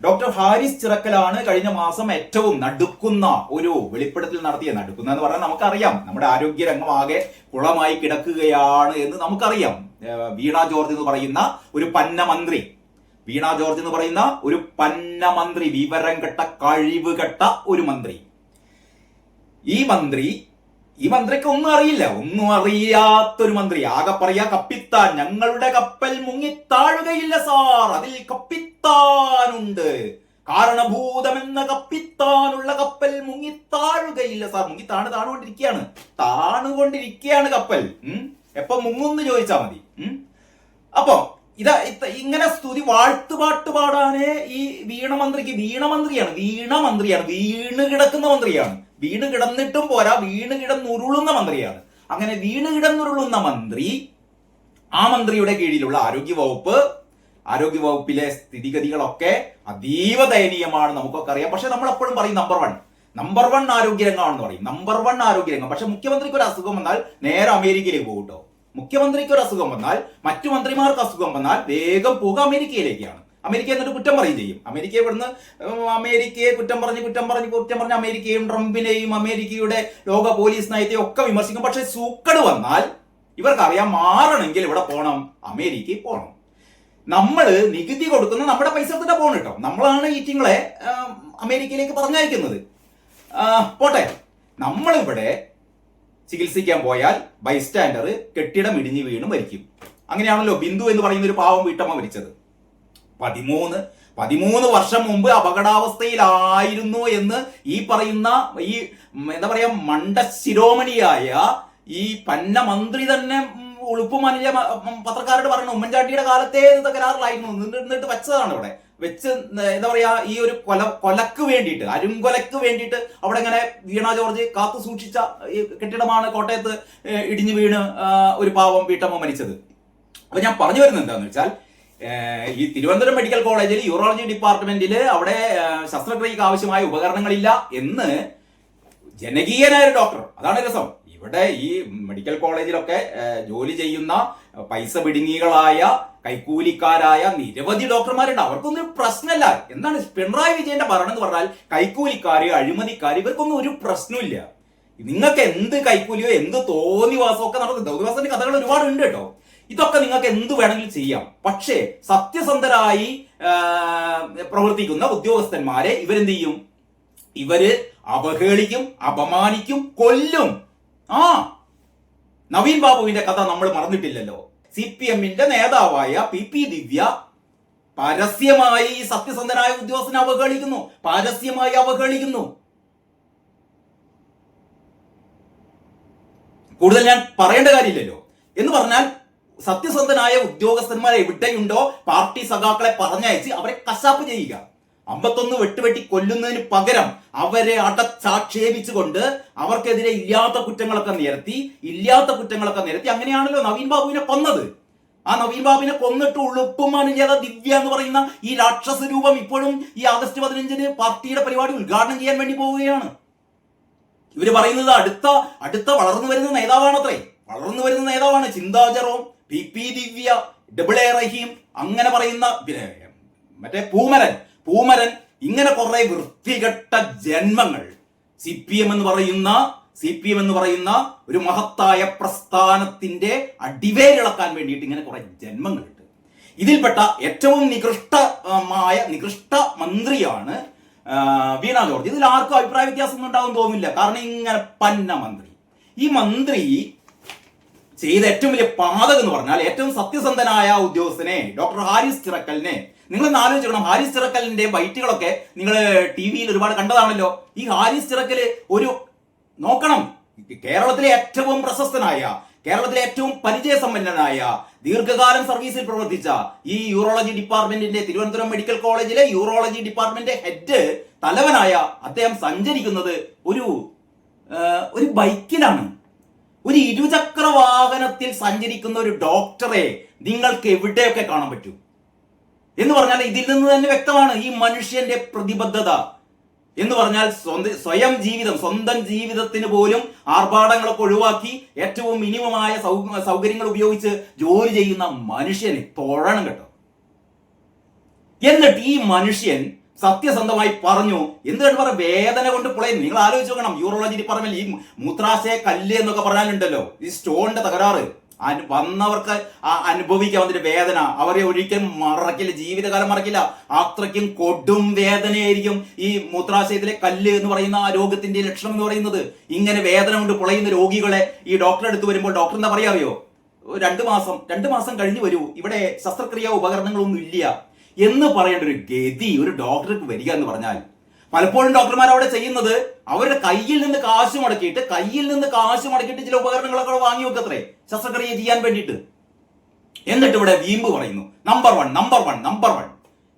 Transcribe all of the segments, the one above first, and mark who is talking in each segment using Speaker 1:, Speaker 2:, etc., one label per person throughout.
Speaker 1: Doctor Haris ചിറക്കലാണ് കഴിഞ്ഞ മാസം ഏറ്റവും നടുക്കുന്ന ഒരു വെളിപ്പെടുത്തൽ നടത്തിയത്. നടുക്കുന്ന എന്ന് പറഞ്ഞാൽ നമുക്കറിയാം, നമ്മുടെ ആരോഗ്യ രംഗമാകെ കുളമായി കിടക്കുകയാണ് എന്ന് നമുക്കറിയാം. വീണ ജോർജ് എന്ന് പറയുന്ന ഒരു പന്നമന്ത്രി, വിവരം കെട്ട കഴിവ് കെട്ട ഒരു മന്ത്രി. ഈ മന്ത്രിക്ക് ഒന്നും അറിയില്ല, ഒന്നും അറിയാത്തൊരു മന്ത്രി. ആകെ പറയാ കപ്പിത്താൻ, ഞങ്ങളുടെ കപ്പൽ മുങ്ങിത്താഴുകയില്ല സാർ, അതിൽ കപ്പിത്താനുണ്ട്, കാരണഭൂതമെന്ന കപ്പിത്താനുള്ള കപ്പൽ മുങ്ങിത്താഴുകയില്ല സാർ. താണുകൊണ്ടിരിക്കുകയാണ് കപ്പൽ. എപ്പൊ മുങ്ങുന്ന് ചോദിച്ചാ മതി. അപ്പൊ ഇങ്ങനെ സ്തുതി വാഴ്ത്തുപാട്ട് പാടാനേ ഈ വീണമന്ത്രിയാണ് വീണ് കിടക്കുന്ന മന്ത്രിയാണ്. വീണ് കിടന്നിട്ടും പോരാ, വീണ് കിടന്നുരുളുന്ന മന്ത്രിയാണ്. അങ്ങനെ വീണ് കിടന്നുരുളുന്ന മന്ത്രി, ആ മന്ത്രിയുടെ കീഴിലുള്ള ആരോഗ്യവകുപ്പിലെ സ്ഥിതിഗതികളൊക്കെ അതീവ ദയനീയമാണ്, നമുക്കൊക്കെ അറിയാം. പക്ഷെ നമ്മൾ എപ്പോഴും പറയും നമ്പർ വൺ ആരോഗ്യരംഗമാണെന്ന് പറയും, നമ്പർ വൺ ആരോഗ്യരംഗം. പക്ഷെ മുഖ്യമന്ത്രിക്ക് ഒരു അസുഖം വന്നാൽ നേരെ അമേരിക്കയിലേക്ക് പോകും കേട്ടോ. മുഖ്യമന്ത്രിക്ക് ഒരു അസുഖം വന്നാൽ, മറ്റു മന്ത്രിമാർക്ക് അസുഖം വന്നാൽ വേഗം പോകുക അമേരിക്കയിലേക്കാണ്. അമേരിക്ക എന്നിട്ട് കുറ്റം പറയും ചെയ്യും. അമേരിക്കയെ കുറ്റം പറഞ്ഞ് അമേരിക്കയും ട്രംപിനെയും അമേരിക്കയുടെ ലോക പോലീസ് നയത്തെ ഒക്കെ വിമർശിക്കും. പക്ഷെ സൂക്കട് വന്നാൽ ഇവർക്കറിയാം, മാറണമെങ്കിൽ ഇവിടെ പോകണം, അമേരിക്കയിൽ പോകണം. നമ്മൾ നികുതി കൊടുക്കുന്ന നമ്മുടെ പൈസ എടുത്തിട്ട് പോകണം കേട്ടോ. നമ്മളാണ് ഈറ്റിങ്ങളെ അമേരിക്കയിലേക്ക് പറഞ്ഞയക്കുന്നത്. പോട്ടെ, നമ്മളിവിടെ ചികിത്സിക്കാൻ പോയാൽ ബൈസ്റ്റാൻഡർ കെട്ടിടം ഇടിഞ്ഞു വീണ് മരിക്കും. അങ്ങനെയാണല്ലോ ബിന്ദു എന്ന് പറയുന്ന ഒരു പാവം വീട്ടമ്മ മരിച്ചത്. 13 വർഷം മുമ്പ് അപകടാവസ്ഥയിലായിരുന്നു എന്ന് ഈ പറയുന്ന എന്താ പറയാ മണ്ടശിരോമണിയായ ഈ പന്ന മന്ത്രി തന്നെ ഉളുപ്പുമനിയ പത്രക്കാരോട് പറഞ്ഞു. ഉമ്മൻചാണ്ടിയുടെ കാലത്തെ തകരാറിലായിരുന്നു, എന്നിട്ട് വെച്ചതാണ് ഇവിടെ വെച്ച്. എന്താ പറയാ, ഈ ഒരു കൊലക്ക് വേണ്ടിയിട്ട്, അരുങ്കൊലക്ക് വേണ്ടിയിട്ട് അവിടെ ഇങ്ങനെ വീണ ജോർജ് കാത്തു സൂക്ഷിച്ച ഈ കെട്ടിടമാണ് കോട്ടയത്ത് ഇടിഞ്ഞു വീണ് ഒരു പാവം വീട്ടമ്മ മരിച്ചത്. അപ്പൊ ഞാൻ പറഞ്ഞു വരുന്നത് എന്താണെന്ന് വെച്ചാൽ, ഈ തിരുവനന്തപുരം മെഡിക്കൽ കോളേജിൽ യൂറോളജി ഡിപ്പാർട്ട്മെന്റിൽ അവിടെ ശസ്ത്രക്രിയക്ക് ആവശ്യമായ ഉപകരണങ്ങളില്ല എന്ന് ജനകീയനായ ഒരു ഡോക്ടർ, അതാണ് രസം. ഇവിടെ ഈ മെഡിക്കൽ കോളേജിലൊക്കെ ജോലി ചെയ്യുന്ന പൈസ പിടുങ്ങികളായ കൈക്കൂലിക്കാരായ നിരവധി ഡോക്ടർമാരുണ്ട്. അവർക്കൊന്നും പ്രശ്നമല്ല. എന്താണ് പിണറായി വിജയന്റെ ഭരണം എന്ന് പറഞ്ഞാൽ, കൈക്കൂലിക്കാര്, അഴിമതിക്കാര്, ഇവർക്കൊന്നും ഒരു പ്രശ്നമില്ല. നിങ്ങൾക്ക് എന്ത് കൈക്കൂലിയോ എന്ത് തോന്നിവാസമോ ഒക്കെ നടത്തും. തോന്നിവാസത്തിന്റെ കഥകൾ ഒരുപാട് ഉണ്ട് കേട്ടോ. ഇതൊക്കെ നിങ്ങൾക്ക് എന്ത് വേണമെങ്കിലും ചെയ്യാം. പക്ഷേ സത്യസന്ധരായി പ്രവർത്തിക്കുന്ന ഉദ്യോഗസ്ഥന്മാരെ ഇവരെന്ത് ചെയ്യും? ഇവര് അവഹേളിക്കും, അപമാനിക്കും, കൊല്ലും. നവീൻ ബാബുവിന്റെ കഥ നമ്മൾ മറന്നിട്ടില്ലല്ലോ. CPM-ന്റെ നേതാവായ PP ദിവ്യ പരസ്യമായി ഈ സത്യസന്ധനായ ഉദ്യോഗസ്ഥനെ അവഹേളിക്കുന്നു. കൂടുതൽ ഞാൻ പറയേണ്ട കാര്യമില്ലല്ലോ. എന്ന് പറഞ്ഞാൽ സത്യസന്ധനായ ഉദ്യോഗസ്ഥന്മാർ എവിടെയുണ്ടോ പാർട്ടി സഖാക്കളെ പറഞ്ഞയച്ച് അവരെ കശാപ്പ് ചെയ്യുക. 51 വെട്ടുവെട്ടി കൊല്ലുന്നതിന് പകരം അവരെ അടച്ചാക്ഷേപിച്ചുകൊണ്ട് അവർക്കെതിരെ ഇല്ലാത്ത കുറ്റങ്ങളൊക്കെ നിരത്തി. അങ്ങനെയാണല്ലോ നവീൻ ബാബുവിനെ കൊന്നത്. ആ നവീൻ ബാബുവിനെ കൊന്നിട്ട് ഉളുപ്പുമനുജത ദിവ്യ എന്ന് പറയുന്ന ഈ രാക്ഷസ രൂപം ഇപ്പോഴും ഈ ആഗസ്റ്റ് 15-ന് പാർട്ടിയുടെ പരിപാടി ഉദ്ഘാടനം ചെയ്യാൻ വേണ്ടി പോവുകയാണ്. ഇവര് പറയുന്നത് അടുത്ത വളർന്നു വരുന്ന നേതാവാണ് ചിന്താ ജെറോം, PP ദിവ്യ, AA റഹീം, അങ്ങനെ പറയുന്ന മറ്റേ പൂമരൻ, ഇങ്ങനെ കുറെ വൃത്തികെട്ട ജന്മങ്ങൾ CPM എന്ന് പറയുന്ന ഒരു മഹത്തായ പ്രസ്ഥാനത്തിന്റെ അടിവേരിളക്കാൻ വേണ്ടിയിട്ട് ഇങ്ങനെ കുറെ ജന്മങ്ങളുണ്ട്. ഇതിൽപ്പെട്ട ഏറ്റവും നികൃഷ്ട മന്ത്രിയാണ് വീണ ജോർജ്. ഇതിൽ ആർക്കും അഭിപ്രായ വ്യത്യാസം ഒന്നും ഉണ്ടാവും തോന്നില്ല. കാരണം ഇങ്ങനെ പന്ന മന്ത്രി, ഈ മന്ത്രി ചെയ്ത ഏറ്റവും വലിയ പാതകം എന്ന് പറഞ്ഞാൽ, ഏറ്റവും സത്യസന്ധനായ ഉദ്യോഗസ്ഥനെ ഡോക്ടർ ഹാരിസ് ചിറക്കലിനെ നിങ്ങൾ ആലോചിക്കണം. ഹാരിസ് ചിറക്കലിന്റെ ബൈറ്റുകളൊക്കെ നിങ്ങൾ TV-യിൽ ഒരുപാട് കണ്ടതാണല്ലോ. ഈ ഹാരിസ് ചിറക്കല് നോക്കണം, കേരളത്തിലെ ഏറ്റവും പ്രശസ്തനായ, കേരളത്തിലെ ഏറ്റവും പരിചയസമ്പന്നനായ, ദീർഘകാലം സർവീസിൽ പ്രവർത്തിച്ച ഈ യൂറോളജി ഡിപ്പാർട്ട്മെന്റിന്റെ, തിരുവനന്തപുരം മെഡിക്കൽ കോളേജിലെ യൂറോളജി ഡിപ്പാർട്ട്മെന്റ് ഹെഡ് തലവനായ അദ്ദേഹം സഞ്ചരിക്കുന്നത് ഒരു ബൈക്കിലാണ്. ഒരു ഇരുചക്ര വാഹനത്തിൽ സഞ്ചരിക്കുന്ന ഒരു ഡോക്ടറെ നിങ്ങൾക്ക് എവിടെയൊക്കെ കാണാൻ പറ്റും എന്ന് പറഞ്ഞാൽ ഇതിൽ നിന്ന് തന്നെ വ്യക്തമാണ് ഈ മനുഷ്യന്റെ പ്രതിബദ്ധത എന്ന് പറഞ്ഞാൽ. സ്വന്തം ജീവിതത്തിന് പോലും ആർഭാടങ്ങളൊക്കെ ഒഴിവാക്കി ഏറ്റവും മിനിമമായ സൗകര്യങ്ങൾ ഉപയോഗിച്ച് ജോലി ചെയ്യുന്ന മനുഷ്യനെ തൊഴണം കേട്ടോ. എന്നിട്ട് ഈ മനുഷ്യൻ സത്യസന്ധമായി പറഞ്ഞു. എന്തുകൊണ്ട് പറയാം, വേദന കൊണ്ട് പുളയും. നിങ്ങൾ ആലോചിച്ച് നോക്കണം, യൂറോളജി ഡിപ്പാർട്ട്മെന്റ് ഈ മൂത്രാശയ കല്ല് എന്നൊക്കെ പറഞ്ഞാലുണ്ടല്ലോ, ഈ സ്റ്റോണിന്റെ തകരാറ് വന്നവർക്ക് അനുഭവിക്കാൻ അതിന്റെ വേദന അവരെ ഒരിക്കലും മറക്കില്ല, ജീവിതകാലം മറക്കില്ല. അത്രയ്ക്കും കൊടും വേദനയായിരിക്കും ഈ മൂത്രാശയത്തിലെ കല്ല് എന്ന് പറയുന്ന ആ രോഗത്തിന്റെ ലക്ഷണം എന്ന് പറയുന്നത്. ഇങ്ങനെ വേദന കൊണ്ട് പുളയുന്ന രോഗികളെ ഈ ഡോക്ടറെ അടുത്ത് വരുമ്പോൾ ഡോക്ടർ എന്താ പറയാ അറിയോ, 2 മാസം കഴിഞ്ഞ് വരൂ, ഇവിടെ ശസ്ത്രക്രിയ ഉപകരണങ്ങളൊന്നും ഇല്ല എന്ന് പറയേണ്ട ഒരു ഗതി ഒരു ഡോക്ടർക്ക് വരിക എന്ന് പറഞ്ഞാൽ, പലപ്പോഴും ഡോക്ടർമാർ അവിടെ ചെയ്യുന്നത് അവരുടെ കയ്യിൽ നിന്ന് കാശ് മുടക്കിയിട്ട് ചില ഉപകരണങ്ങളൊക്കെ വാങ്ങി വെക്കത്രേ ശസ്ത്രക്രിയ ചെയ്യാൻ വേണ്ടിയിട്ട്. എന്നിട്ട് ഇവിടെ വീമ്പ് പറയുന്നു നമ്പർ വൺ.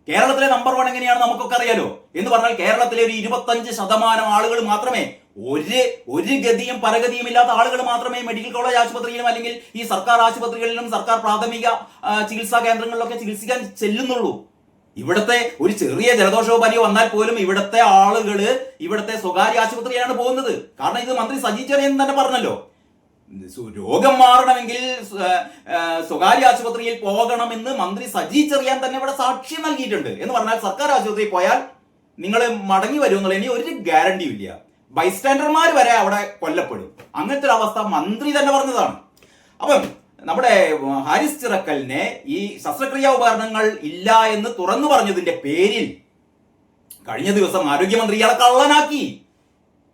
Speaker 1: കേരളത്തിലെ നമ്പർ 1 എങ്ങനെയാണ് നമുക്കൊക്കെ അറിയാലോ. എന്ന് പറഞ്ഞാൽ കേരളത്തിലെ ഒരു 25% ആളുകൾ മാത്രമേ, ഒരു ഗതിയും പരഗതിയും ഇല്ലാത്ത ആളുകൾ മാത്രമേ മെഡിക്കൽ കോളേജ് ആശുപത്രിയിലും അല്ലെങ്കിൽ ഈ സർക്കാർ ആശുപത്രികളിലും സർക്കാർ പ്രാഥമിക ചികിത്സാ കേന്ദ്രങ്ങളിലൊക്കെ ചികിത്സിക്കാൻ ചെല്ലുന്നുള്ളൂ. ഇവിടുത്തെ ഒരു ചെറിയ ജലദോഷമോ പനിയോ വന്നാൽ പോലും ഇവിടുത്തെ ആളുകള് ഇവിടുത്തെ സ്വകാര്യ ആശുപത്രിയാണ് പോകുന്നത്. കാരണം ഇത് മന്ത്രി സജി ചെറിയാൻ തന്നെ പറഞ്ഞല്ലോ, രോഗം മാറണമെങ്കിൽ സ്വകാര്യ ആശുപത്രിയിൽ പോകണമെന്ന് മന്ത്രി സജി ചെറിയാൻ തന്നെ ഇവിടെ സാക്ഷ്യം നൽകിയിട്ടുണ്ട്. എന്ന് പറഞ്ഞാൽ സർക്കാർ ആശുപത്രിയിൽ പോയാൽ നിങ്ങൾ മടങ്ങി വരും എന്നുള്ള ഇനി ഒരു ഗ്യാരണ്ടിയും ഇല്ല. ബൈസ്റ്റാൻഡർമാർ വരെ അവിടെ കൊല്ലപ്പെടും. അങ്ങനത്തെ ഒരു അവസ്ഥ മന്ത്രി തന്നെ പറഞ്ഞതാണ്. അപ്പം നമ്മുടെ ഹാരിസ് ചിറക്കലിനെ ഈ ശസ്ത്രക്രിയാ ഉപകരണങ്ങൾ ഇല്ല എന്ന് തുറന്നു പറഞ്ഞതിന്റെ പേരിൽ കഴിഞ്ഞ ദിവസം ആരോഗ്യമന്ത്രി ഇയാളെ കള്ളനാക്കി.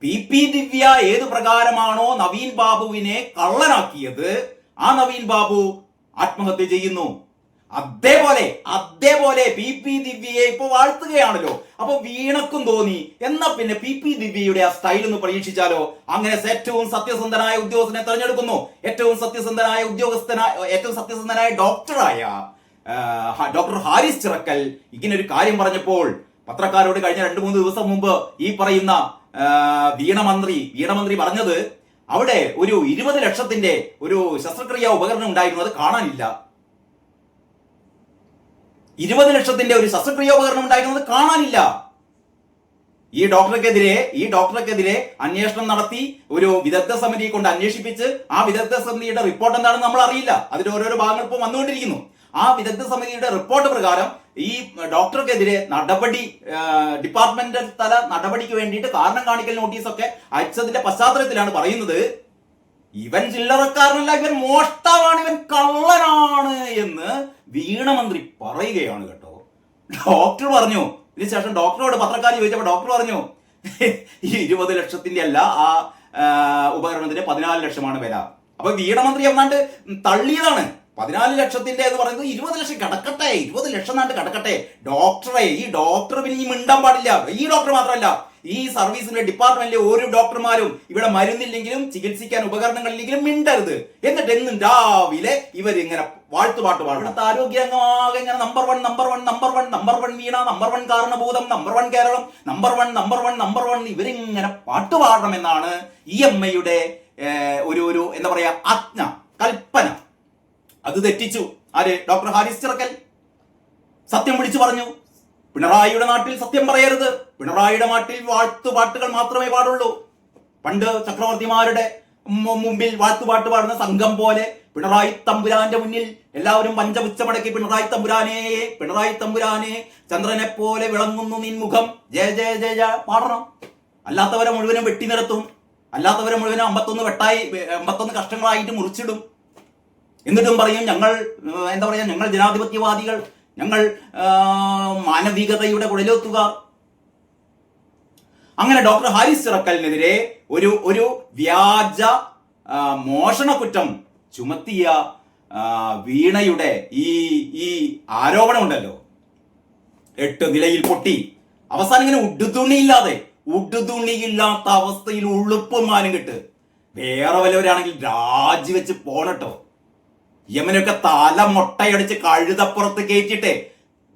Speaker 1: PP ദിവ്യ ഏത് പ്രകാരമാണോ നവീൻ ബാബുവിനെ കള്ളനാക്കിയത്, ആ നവീൻ ബാബു ആത്മഹത്യ ചെയ്യുന്നു. അതേപോലെ PP ദിവ്യയെ ഇപ്പൊ വാഴ്ത്തുകയാണല്ലോ. അപ്പൊ വീണക്കും തോന്നി എന്നാ പിന്നെ PP ദിവ്യയുടെ ആ സ്റ്റൈൽ ഒന്ന് പരീക്ഷിച്ചാലോ. അങ്ങനെ ഏറ്റവും സത്യസന്ധനായ ഉദ്യോഗസ്ഥനെ തെരഞ്ഞെടുക്കുന്നു. ഏറ്റവും സത്യസന്ധനായ ഡോക്ടറായ ഡോക്ടർ ഹാരിസ് ചിറക്കൽ ഇങ്ങനെ ഒരു കാര്യം പറഞ്ഞപ്പോൾ പത്രക്കാരോട് കഴിഞ്ഞ 2-3 ദിവസം മുമ്പ് ഈ പറയുന്ന വീണമന്ത്രി പറഞ്ഞത് അവിടെ ഒരു 20 ലക്ഷത്തിന്റെ ഒരു ശസ്ത്രക്രിയാ ഉപകരണം ഉണ്ടായിരുന്നു, അത് കാണാനില്ല. 20 ലക്ഷത്തിന്റെ ഒരു ശസ്ത്രക്രിയാ ഉപകരണം ഉണ്ടായിരുന്നത് കാണാനില്ല. ഈ ഡോക്ടർക്കെതിരെ അന്വേഷണം നടത്തി ഒരു വിദഗ്ധ സമിതിയെ കൊണ്ട് അന്വേഷിപ്പിച്ച് ആ വിദഗ്ധ സമിതിയുടെ റിപ്പോർട്ട് എന്താണെന്ന് നമ്മൾ അറിയില്ല. അതിന്റെ ഓരോരോ ഭാഗങ്ങൾ ഇപ്പോൾ വന്നുകൊണ്ടിരിക്കുന്നു. ആ വിദഗ്ധ സമിതിയുടെ റിപ്പോർട്ട് പ്രകാരം ഈ ഡോക്ടർക്കെതിരെ ഡിപ്പാർട്ട്മെന്റൽ തല നടപടിക്ക് വേണ്ടിയിട്ട് കാരണം കാണിക്കൽ നോട്ടീസൊക്കെ അയച്ചതിന്റെ പശ്ചാത്തലത്തിലാണ് പറയുന്നത് ഇവൻ ചില്ലറക്കാരനല്ല, ഇവൻ മോഷ്ടാവാണ്, ഇവൻ കള്ളനാണ് എന്ന് വീണമന്ത്രി പറയുകയാണ് കേട്ടോ. ഡോക്ടർ പറഞ്ഞു, ഇതിനുശേഷം ഡോക്ടറോട് പത്രക്കാർ ചോദിച്ചപ്പോൾ ഡോക്ടർ പറഞ്ഞു ഈ 20 ലക്ഷത്തിന്റെ അല്ല, ആ ഉപകരണത്തിന് 14 ലക്ഷമാണ് വില. അപ്പൊ വീണമന്ത്രി എന്നാണ്ട് തള്ളിയതാണ്. 14 ലക്ഷത്തിന്റെ എന്ന് പറയുന്നത് 20 ലക്ഷം കിടക്കട്ടെ, 20 ലക്ഷം നാണ്ട് കിടക്കട്ടെ. ഡോക്ടറെ, ഈ ഡോക്ടർ പിന്നെ ഈ മിണ്ടാൻ പാടില്ല. ഈ ഡോക്ടർ മാത്രമല്ല, ഈ സർവീസിന്റെ ഡിപ്പാർട്ട്മെന്റിലെ ഓരോ ഡോക്ടർമാരും ഇവിടെ മരുന്നില്ലെങ്കിലും ചികിത്സിക്കാൻ ഉപകരണങ്ങളില്ലെങ്കിലും മിണ്ടരുത്. എന്നിട്ട് എന്നും രാവിലെ ഇവരിങ്ങനെ വാഴ്ത്തുപാട്ട് പാടും. ഇവിടുത്തെ ആരോഗ്യരംഗമാകെ ഇങ്ങനെ നമ്പർ വൺ വീണ, നമ്പർ 1 കാരണഭൂതം, നമ്പർ 1 കേരളം, നമ്പർ വൺ ഇവരിങ്ങനെ പാട്ട് പാടണമെന്നാണ് EMIയുടെ ഒരു എന്താ പറയാ കൽപ്പന. അത് തെറ്റിച്ചു ആര്? ഡോക്ടർ ഹാരിസ് ചിറക്കൽ സത്യം വിളിച്ചു പറഞ്ഞു. പിണറായിയുടെ നാട്ടിൽ സത്യം പറയരുത്, പിണറായിയുടെ നാട്ടിൽ വാഴ്ത്തുപാട്ടുകൾ മാത്രമേ പാടുള്ളൂ. പണ്ട് ചക്രവർത്തിമാരുടെ മുമ്പിൽ വാഴ്ത്തുപാട്ട് പാടുന്ന സംഘം പോലെ പിണറായി തമ്പുരാന്റെ മുന്നിൽ എല്ലാവരും പഞ്ചപുച്ഛമടക്കി പിണറായി തമ്പുരാനെ ചന്ദ്രനെ പോലെ വിളങ്ങുന്നു നിൻ മുഖം, ജയ ജയ ജയ ജയ പാടണം. അല്ലാത്തവരെ മുഴുവനും വെട്ടി നിരത്തും, അല്ലാത്തവരെ മുഴുവനും 51 കഷ്ടങ്ങളായിട്ട് മുറിച്ചിടും. എന്നിട്ടും പറയും ഞങ്ങൾ എന്താ പറയാ, ഞങ്ങൾ ജനാധിപത്യവാദികൾ, ഞങ്ങൾ മാനവികതയുടെ കുടലോത്തുകാർ. അങ്ങനെ ഡോക്ടർ ഹാരിസ് ചിറക്കലിനെതിരെ ഒരു വ്യാജ മോഷണ കുറ്റം ചുമത്തിയ വീണയുടെ ഈ ആരോപണം ഉണ്ടല്ലോ, 8 നിലയിൽ പൊട്ടി. അവസാനം ഇങ്ങനെ ഉടുതുണിയില്ലാത്ത അവസ്ഥയിൽ ഉളുപ്പുമാനും കിട്ട്. വേറെ വല്ലവരാണെങ്കിൽ രാജിവെച്ച് പോണട്ടോ. യമനൊക്കെ തല മൊട്ടയടിച്ച് കഴുതപ്പുറത്ത് കയറ്റിട്ടെ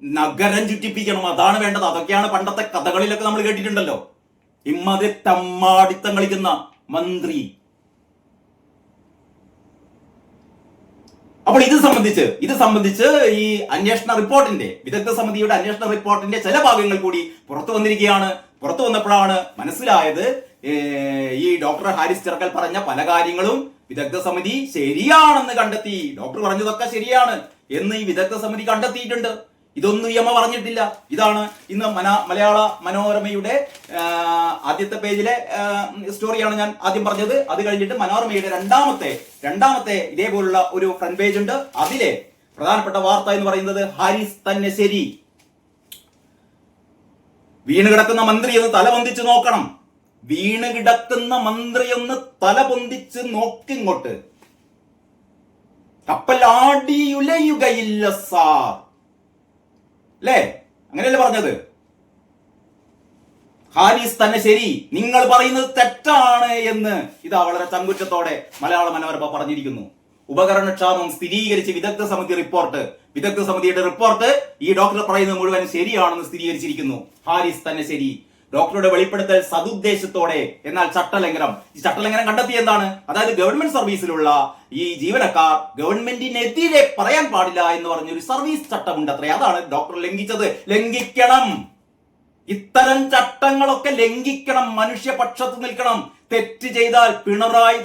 Speaker 1: നഗരം ചുറ്റിപ്പിക്കണം, അതാണ് വേണ്ടത്. അതൊക്കെയാണ് പണ്ടത്തെ കഥകളിലൊക്കെ നമ്മൾ കേട്ടിട്ടുണ്ടല്ലോ. ഇമ്മാതിരി തമ്മാടിത്തം കളിക്കുന്ന മന്ത്രി. അപ്പോൾ ഇത് സംബന്ധിച്ച് ഈ അന്വേഷണ റിപ്പോർട്ടിന്റെ, വിദഗ്ധ സമിതിയുടെ അന്വേഷണ റിപ്പോർട്ടിന്റെ ചില ഭാഗങ്ങൾ കൂടി പുറത്തു വന്നിരിക്കുകയാണ്. പുറത്തു വന്നപ്പോഴാണ് മനസ്സിലായത് ഈ ഡോക്ടർ ഹാരിസ് ചിറക്കൽ പറഞ്ഞ പല കാര്യങ്ങളും വിദഗ്ധ സമിതി ശരിയാണെന്ന് കണ്ടെത്തി. ഡോക്ടർ പറഞ്ഞതൊക്കെ ശരിയാണ് എന്ന് ഈ വിദഗ്ധ സമിതി കണ്ടെത്തിയിട്ടുണ്ട്. ഇതൊന്നും ഈ അമ്മ പറഞ്ഞിട്ടില്ല. ഇതാണ് ഇന്ന് മലയാള മനോരമയുടെ ആദ്യത്തെ പേജിലെ സ്റ്റോറിയാണ് ഞാൻ ആദ്യം പറഞ്ഞത്. അത് കഴിഞ്ഞിട്ട് മനോരമയുടെ രണ്ടാമത്തെ ഇതേപോലുള്ള ഒരു ഫ്രണ്ട് പേജ് ഉണ്ട്. അതിലെ പ്രധാനപ്പെട്ട വാർത്ത എന്ന് പറയുന്നത് ഹാരിസ് തന്നെ ശരി, വീണ് കിടക്കുന്ന മന്ത്രി ഒന്ന് തലപൊന്തിച്ച് നോക്കണം, വീണ് കിടക്കുന്ന മന്ത്രി ഒന്ന് തലപൊന്തിച്ച് നോക്കിങ്ങോട്ട്, കപ്പൽ ആടിയുലയുകയില്ല സാർ, അല്ലേ? അങ്ങനെയല്ലേ പറഞ്ഞത്? ഹാരിസ് തന്നെ ശരി, നിങ്ങൾ പറയുന്നത് തെറ്റാണ് എന്ന് ഇതാ വളരെ ചങ്കുറ്റത്തോടെ മലയാള മനോരമ പറഞ്ഞിരിക്കുന്നു. ഉപകരണക്ഷാമം സ്ഥിരീകരിച്ച് വിദഗ്ധ സമിതിയുടെ റിപ്പോർട്ട് ഈ ഡോക്ടർ പറയുന്നത് മുഴുവൻ ശരിയാണെന്ന് സ്ഥിരീകരിച്ചിരിക്കുന്നു. ഹാരിസ് തന്നെ ശരി. ഡോക്ടറുടെ വെളിപ്പെടുത്തൽ സതുദ്ദേശത്തോടെ, എന്നാൽ ചട്ടലംഘനം. ഈ ചട്ടലംഘനം കണ്ടെത്തി എന്താണ്? അതായത് ഗവൺമെന്റ് സർവീസിലുള്ള ഈ ജീവനക്കാർ ഗവൺമെന്റിനെതിരെ പറയാൻ പാടില്ല എന്ന് പറഞ്ഞൊരു സർവീസ് ചട്ടമുണ്ട് അത്രേ. അതാണ് ഡോക്ടർ ലംഘിച്ചത്. ലംഘിക്കണം. ഇത്തരം ചട്ടങ്ങളൊക്കെ ലംഘിക്കണം. മനുഷ്യപക്ഷത്ത് നിൽക്കണം. തെറ്റ് ചെയ്താൽ പിണറായി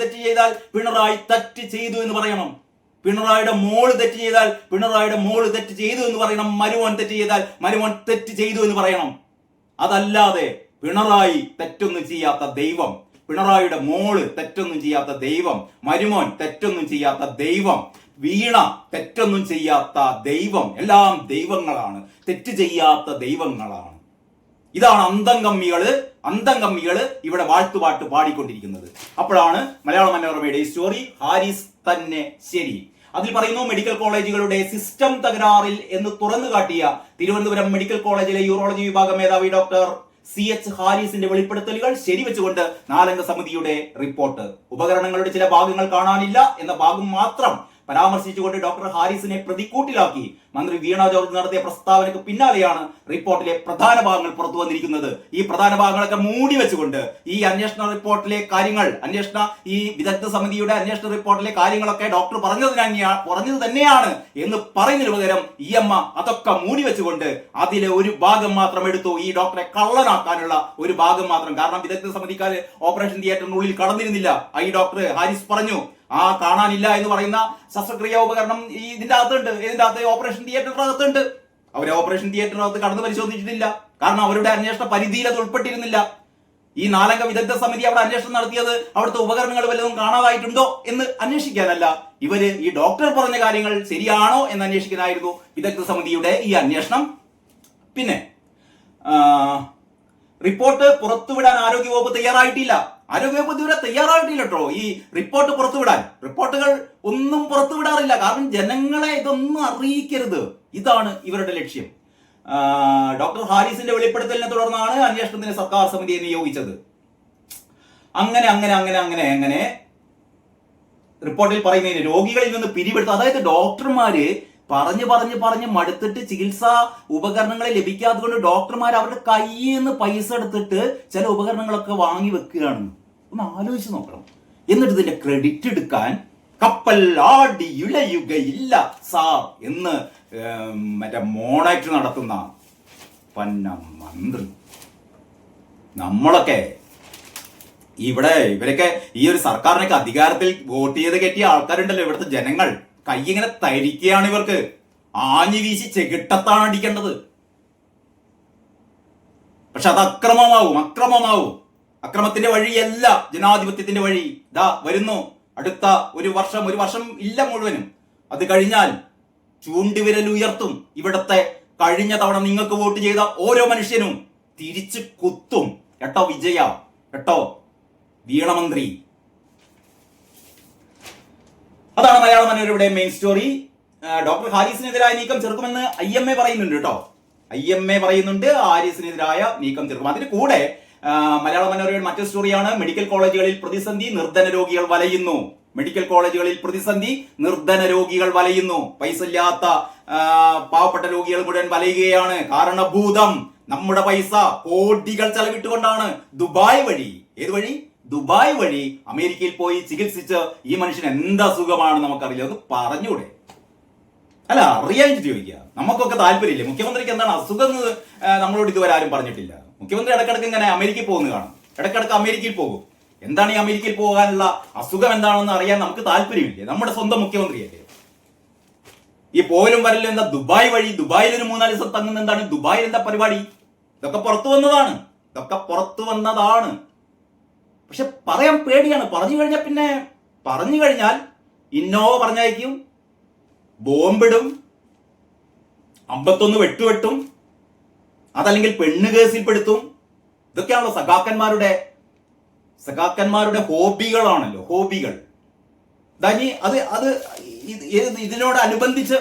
Speaker 1: തെറ്റ് ചെയ്തു എന്ന് പറയണം. പിണറായിയുടെ മോള് തെറ്റ് ചെയ്താൽ പിണറായിയുടെ മോള് തെറ്റ് ചെയ്തു എന്ന് പറയണം. മരുമോൻ തെറ്റ് ചെയ്താൽ മരുമോൻ തെറ്റ് ചെയ്തു എന്ന് പറയണം. അതല്ലാതെ പിണറായി തെറ്റൊന്നും ചെയ്യാത്ത ദൈവം, പിണറായിയുടെ മോള് തെറ്റൊന്നും ചെയ്യാത്ത ദൈവം, മരുമോൻ തെറ്റൊന്നും ചെയ്യാത്ത ദൈവം, വീണ തെറ്റൊന്നും ചെയ്യാത്ത ദൈവം, എല്ലാം ദൈവങ്ങളാണ്, തെറ്റ് ചെയ്യാത്ത ദൈവങ്ങളാണ്. ഇതാണ് അന്തംകമ്മികള് ഇവിടെ വാഴ്ത്തുപാട്ട് പാടിക്കൊണ്ടിരിക്കുന്നത്. അപ്പോഴാണ് മലയാള മനോരമയുടെ ഈ സ്റ്റോറി ഹാരിസ് തന്നെ ശരി. അതിൽ പറയുന്നു, മെഡിക്കൽ കോളേജുകളുടെ സിസ്റ്റം തകരാറിൽ എന്ന് തുറന്നു കാട്ടിയ തിരുവനന്തപുരം മെഡിക്കൽ കോളേജിലെ യൂറോളജി വിഭാഗം മേധാവി ഡോക്ടർ CH ഹാരിസിന്റെ വെളിപ്പെടുത്തലുകൾ ശരിവെച്ചുകൊണ്ട് 4 അംഗ സമിതിയുടെ റിപ്പോർട്ട്. ഉപകരണങ്ങളുടെ ചില ഭാഗങ്ങൾ കാണാനില്ല എന്ന ഭാഗം മാത്രം പരാമർശിച്ചുകൊണ്ട് ഡോക്ടർ ഹാരിസിനെ പ്രതിക്കൂട്ടിലാക്കി മന്ത്രി വീണ ജോർജ് നടത്തിയ പ്രസ്താവനയ്ക്ക് പിന്നാലെയാണ് റിപ്പോർട്ടിലെ പ്രധാന ഭാഗങ്ങൾ പുറത്തു വന്നിരിക്കുന്നത്. ഈ പ്രധാന ഭാഗങ്ങളൊക്കെ മൂടി വെച്ചുകൊണ്ട് ഈ അന്വേഷണ റിപ്പോർട്ടിലെ കാര്യങ്ങൾ, ഈ വിദഗ്ധ സമിതിയുടെ അന്വേഷണ റിപ്പോർട്ടിലെ കാര്യങ്ങളൊക്കെ ഡോക്ടർ പറഞ്ഞത് തന്നെയാണ് എന്ന് പറയുന്നതിന് പകരം ഈ അമ്മ അതൊക്കെ മൂടി വെച്ചുകൊണ്ട് അതിലെ ഒരു ഭാഗം മാത്രം എടുത്തു. ഈ ഡോക്ടറെ കള്ളനാക്കാനുള്ള ഒരു ഭാഗം മാത്രം. കാരണം വിദഗ്ധ സമിതിക്കാര് ഓപ്പറേഷൻ തിയേറ്ററിനുള്ളിൽ കടന്നിരുന്നില്ല. ഈ ഡോക്ടർ ഹാരിസ് പറഞ്ഞു, ആ കാണാനില്ല എന്ന് പറയുന്ന ശസ്ത്രക്രിയ ഉപകരണം ഇതിന്റെ അകത്ത് ഓപ്പറേഷൻ തിയേറ്ററിനകത്തുണ്ട്. അവരെ ഓപ്പറേഷൻ തിയേറ്ററിനകത്ത് കടന്ന് പരിശോധിച്ചിട്ടില്ല. കാരണം അവരുടെ അന്വേഷണ പരിധിയിൽ അത് ഉൾപ്പെട്ടിരുന്നില്ല. ഈ 4 അംഗ വിദഗ്ധ സമിതി അവിടെ അന്വേഷണം നടത്തിയത് അവിടുത്തെ ഉപകരണങ്ങൾ വല്ലതും കാണാതായിട്ടുണ്ടോ എന്ന് അന്വേഷിക്കാനല്ല, ഇവര് ഈ ഡോക്ടർ പറഞ്ഞ കാര്യങ്ങൾ ശരിയാണോ എന്ന് അന്വേഷിക്കാനായിരുന്നു വിദഗ്ധ സമിതിയുടെ ഈ അന്വേഷണം. പിന്നെ റിപ്പോർട്ട് പുറത്തുവിടാൻ ആരോഗ്യവകുപ്പ് തയ്യാറായിട്ടില്ല ഇതുവരെ കേട്ടോ ഈ റിപ്പോർട്ട് പുറത്തുവിടാൻ. റിപ്പോർട്ടുകൾ ഒന്നും പുറത്തുവിടാറില്ല. കാരണം ജനങ്ങളെ ഇതൊന്നും അറിയിക്കരുത്. ഇതാണ് ഇവരുടെ ലക്ഷ്യം. ഡോക്ടർ ഹാരിസിന്റെ വെളിപ്പെടുത്തലിനെ തുടർന്നാണ് അന്വേഷണത്തിന് സർക്കാർ സമിതിയെ നിയോഗിച്ചത്. അങ്ങനെ റിപ്പോർട്ടിൽ പറയുന്നതിന് രോഗികളിൽ നിന്ന് പിരിവെടുത്ത്, അതായത് ഡോക്ടർമാര് പറഞ്ഞ് മടുത്തിട്ട് ചികിത്സാ ഉപകരണങ്ങളെ ലഭിക്കാത്തതുകൊണ്ട് ഡോക്ടർമാർ അവരുടെ കയ്യിൽ നിന്ന് പൈസ എടുത്തിട്ട് ചില ഉപകരണങ്ങളൊക്കെ വാങ്ങി വെക്കുകയാണ്. ഒന്ന് ആലോചിച്ച് നോക്കണം. എന്നിട്ട് ഇതിന്റെ ക്രെഡിറ്റ് എടുക്കാൻ കപ്പൽ ആടിയുലയുകയില്ല സാർ എന്ന് മറ്റേ മോണാക്ട് നടത്തുന്ന പന്ന മന്ത്രി. നമ്മളൊക്കെ ഇവരൊക്കെ ഈ ഒരു സർക്കാരിനൊക്കെ അധികാരത്തിൽ വോട്ട് ചെയ്ത് കെട്ടിയ ആൾക്കാരുണ്ടല്ലോ, ഇവിടുത്തെ ജനങ്ങൾ കൈ ഇങ്ങനെ തരിക്കുകയാണ്. ഇവർക്ക് ആഞ്ഞു വീശി ചെകിട്ടത്താണ് അടിക്കേണ്ടത്. പക്ഷെ അത് അക്രമമാവും. അക്രമത്തിന്റെ വഴിയല്ല ജനാധിപത്യത്തിന്റെ വഴി. ഇതാ വരുന്നു അടുത്ത ഒരു വർഷം ഇല്ല മുഴുവനും. അത് കഴിഞ്ഞാൽ ചൂണ്ടുവിരൽ ഉയർത്തും. ഇവിടത്തെ കഴിഞ്ഞ തവണ നിങ്ങൾക്ക് വോട്ട് ചെയ്ത ഓരോ മനുഷ്യനും തിരിച്ചു കുത്തും. കേട്ടോ വിജയ, കേട്ടോ വീണമന്ത്രി. അതാണ് മലയാള മനോരമയുടെ മെയിൻ സ്റ്റോറി. ഡോക്ടർ ഹാരിസിനെതിരായ നീക്കം ചെറുക്കുമെന്ന് IMA പറയുന്നുണ്ട് കേട്ടോ. IMA പറയുന്നുണ്ട് ഹാരിസിനെതിരായ നീക്കം ചെറുക്കും. അതിന് കൂടെ മലയാള മനോരമയുടെ മറ്റൊരു സ്റ്റോറിയാണ്, മെഡിക്കൽ കോളേജുകളിൽ പ്രതിസന്ധി, നിർധന രോഗികൾ വലയുന്നു. മെഡിക്കൽ കോളേജുകളിൽ പ്രതിസന്ധി, നിർധന രോഗികൾ വലയുന്നു. പൈസ ഇല്ലാത്ത പാവപ്പെട്ട രോഗികൾ മുഴുവൻ വലയുകയാണ്. കാരണഭൂതം നമ്മുടെ പൈസ കോടികൾ ചെലവിട്ടുകൊണ്ടാണ് ദുബായ് വഴി അമേരിക്കയിൽ പോയി ചികിത്സിച്ച് ഈ മനുഷ്യന് എന്താ സുഖമാണ് നമുക്കറിയില്ല. ഒന്ന് പറഞ്ഞൂടെ? അല്ല, അറിയാൻ ചോദിക്കുക. നമുക്കൊക്കെ താല്പര്യമില്ലേ? മുഖ്യമന്ത്രിക്ക് എന്താണ് അസുഖം എന്ന് നമ്മളോട് ഇതുവരെ ആരും പറഞ്ഞിട്ടില്ല. മുഖ്യമന്ത്രി ഇടക്കിടക്ക് ഇങ്ങനെ അമേരിക്കയിൽ പോകുന്ന കാണും. ഇടക്കിടക്ക് അമേരിക്കയിൽ പോകും. എന്താണ് ഈ അമേരിക്കയിൽ പോകാനുള്ള അസുഖം എന്താണെന്ന് അറിയാൻ നമുക്ക് താല്പര്യമില്ലേ? നമ്മുടെ സ്വന്തം മുഖ്യമന്ത്രിയല്ലേ. ഈ പോലും വരലും എന്താ ദുബായ് വഴി, ദുബായിൽ ഒരു 3-4 ദിവസം തങ്ങുന്ന എന്താണ്, ദുബായിൽ എന്താ പരിപാടി? ഇതൊക്കെ പുറത്തു വന്നതാണ്. പക്ഷെ പറയാൻ പേടിയാണ്. പറഞ്ഞു കഴിഞ്ഞാൽ ഇന്നോവ പറഞ്ഞയക്കും, ബോംബിടും, 51 വെട്ടും, അതല്ലെങ്കിൽ പെണ്ണ് കേസിൽപ്പെടുത്തും. ഇതൊക്കെയാണല്ലോ സഖാക്കന്മാരുടെ ഹോബികൾ. ഇതിനോടനുബന്ധിച്ച്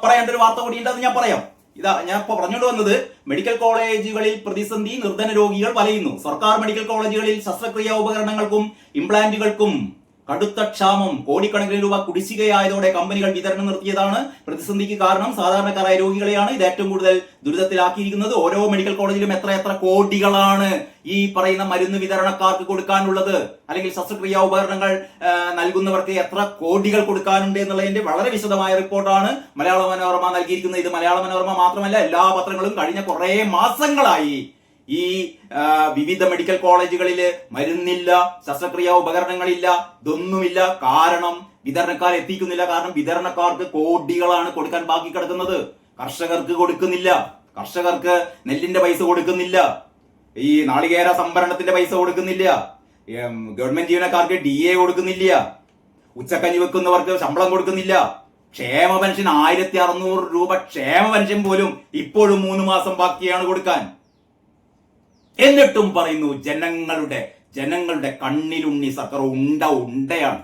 Speaker 1: പറയേണ്ട ഒരു വാർത്ത കൂടി ഉണ്ട്, അത് ഞാൻ പറയാം. ഞാൻ ഇപ്പൊ പറഞ്ഞുകൊണ്ട് വന്നത്, മെഡിക്കൽ കോളേജുകളിൽ പ്രതിസന്ധി, നിർധന രോഗികൾ വലയുന്നു. സർക്കാർ മെഡിക്കൽ കോളേജുകളിൽ ശസ്ത്രക്രിയാ ഉപകരണങ്ങൾക്കും ഇംപ്ലാന്റുകൾക്കും കടുത്ത ക്ഷാമം. കോടിക്കണക്കിന് രൂപ കുടിശ്ശികയായതോടെ കമ്പനികൾ വിതരണം നിർത്തിയതാണ്. പ്രതിസന്ധിക്ക് കാരണം സാധാരണക്കാരായ രോഗികളെയാണ് ഇത് ഏറ്റവും കൂടുതൽ ദുരിതത്തിലാക്കിയിരിക്കുന്നത്. ഓരോ മെഡിക്കൽ കോളേജിലും എത്ര കോടികളാണ് ഈ പറയുന്ന മരുന്ന് വിതരണക്കാർക്ക് കൊടുക്കാനുള്ളത്, അല്ലെങ്കിൽ ശസ്ത്രക്രിയാ ഉപകരണങ്ങൾ നൽകുന്നവർക്ക് എത്ര കോടികൾ കൊടുക്കാനുണ്ട് എന്നുള്ളതിന്റെ വളരെ വിശദമായ റിപ്പോർട്ടാണ് മലയാള മനോരമ നൽകിയിരിക്കുന്നത്. ഇത് മലയാള മനോരമ മാത്രമല്ല, എല്ലാ പത്രങ്ങളും കഴിഞ്ഞ കുറെ മാസങ്ങളായി ഈ വിവിധ മെഡിക്കൽ കോളേജുകളിൽ മരുന്നില്ല, ശസ്ത്രക്രിയാ ഉപകരണങ്ങളില്ല, ഇതൊന്നുമില്ല. കാരണം വിതരണക്കാർ എത്തിക്കുന്നില്ല. കാരണം വിതരണക്കാർക്ക് കോടികളാണ് കൊടുക്കാൻ ബാക്കി കിടക്കുന്നത്. കർഷകർക്ക് കൊടുക്കുന്നില്ല. കർഷകർക്ക് നെല്ലിന്റെ പൈസ കൊടുക്കുന്നില്ല. ഈ നാളികേര സംഭരണത്തിന്റെ പൈസ കൊടുക്കുന്നില്ല. ഗവൺമെന്റ് ജീവനക്കാർക്ക് DA കൊടുക്കുന്നില്ല. ഉച്ചക്കഞ്ഞി വെക്കുന്നവർക്ക് ശമ്പളം കൊടുക്കുന്നില്ല. ക്ഷേമ പെൻഷൻ 1600 രൂപ ക്ഷേമ പെൻഷൻ പോലും ഇപ്പോഴും 3 മാസം ബാക്കിയാണ് കൊടുക്കാൻ. എന്നിട്ടും പറയുന്നു ജനങ്ങളുടെ കണ്ണിലുണ്ണി സർക്കാർ ഉണ്ടയാണ്.